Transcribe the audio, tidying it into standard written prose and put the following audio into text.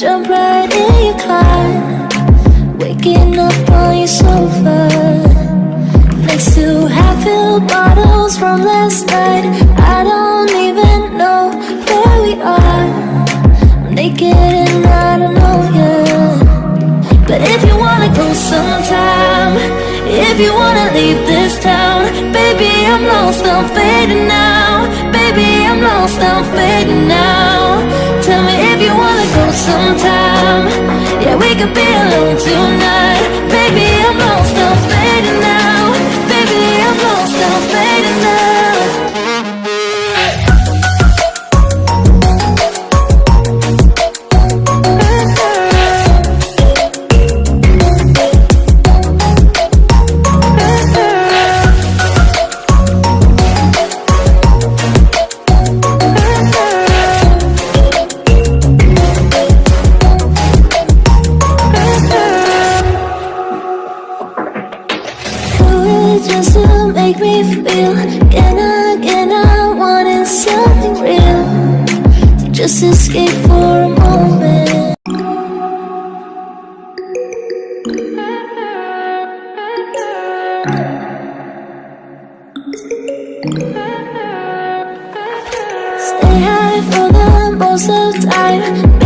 jump right in your car, waking up on your sofa, next to half-filled bottles from last night. I don't even know where we are. I'm naked and I don't know yet. But if you wanna go sometime, if you wanna leave this town, baby, I'm lost, I'm fading now. Baby, I'm lost, I'm fading now. Tell me if you wanna go sometime. Yeah, we could be alone tonight. Baby, I'm lost, I'm fading now. Baby, I'm lost, I'm fading now. Just to make me feel again, I wanted something real to just escape for a moment. Stay high for the most of the time.